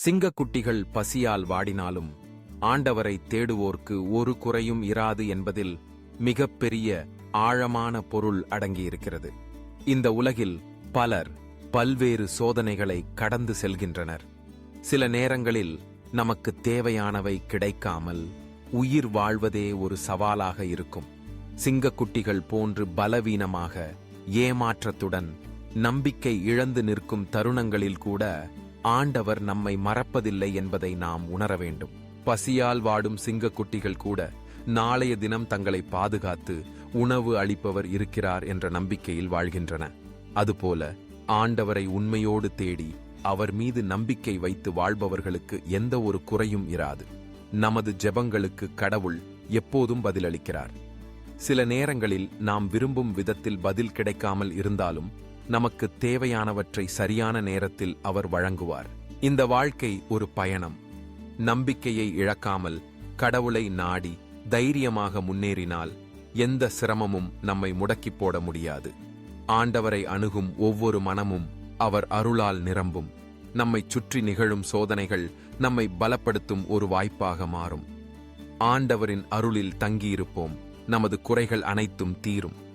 சிங்கக்குட்டிகள் பசியால் வாடினாலும் ஆண்டவரை தேடுவோர்க்கு ஒரு குறையும் இராது என்பதில் மிகப்பெரிய ஆழமான பொருள் அடங்கியிருக்கிறது. இந்த உலகில் பலர் பல்வேறு சோதனைகளை கடந்து செல்கின்றனர். சில நேரங்களில் நமக்கு தேவையானவை கிடைக்காமல் உயிர் வாழ்வதே ஒரு சவாலாக இருக்கும். சிங்கக்குட்டிகள் போன்று பலவீனமாக, ஏமாற்றத்துடன், நம்பிக்கை இழந்து நிற்கும் தருணங்களில் கூட ஆண்டவர் நம்மை மறப்பதில்லை என்பதை நாம் உணர வேண்டும். பசியால் வாடும் சிங்கக்குட்டிகள் கூட நாளைய தினம் தங்களை பாதுகாத்து உணவு அளிப்பவர் இருக்கிறார் என்ற நம்பிக்கையில் வாழ்கின்றன. அதுபோல ஆண்டவரை உண்மையோடு தேடி அவர் மீது நம்பிக்கை வைத்து வாழ்பவர்களுக்கு எந்த ஒரு குறையும் இராது. நமது ஜெபங்களுக்கு கடவுள் எப்போதும் பதிலளிக்கிறார். சில நேரங்களில் நாம் விரும்பும் விதத்தில் பதில் கிடைக்காமல் இருந்தாலும் நமக்கு தேவையானவற்றை சரியான நேரத்தில் அவர் வழங்குவார். இந்த வாழ்க்கை ஒரு பயணம். நம்பிக்கையை இழக்காமல் கடவுளை நாடி தைரியமாக முன்னேறினால் எந்த சிரமமும் நம்மை முடக்கிப் போட முடியாது. ஆண்டவரை அணுகும் ஒவ்வொரு மனமும் அவர் அருளால் நிரம்பும். நம்மை சுற்றி நிகழும் சோதனைகள் நம்மை பலப்படுத்தும் ஒரு வாய்ப்பாக மாறும். ஆண்டவரின் அருளில் தங்கியிருப்போம். நமது குறைகள் அனைத்தும் தீரும்.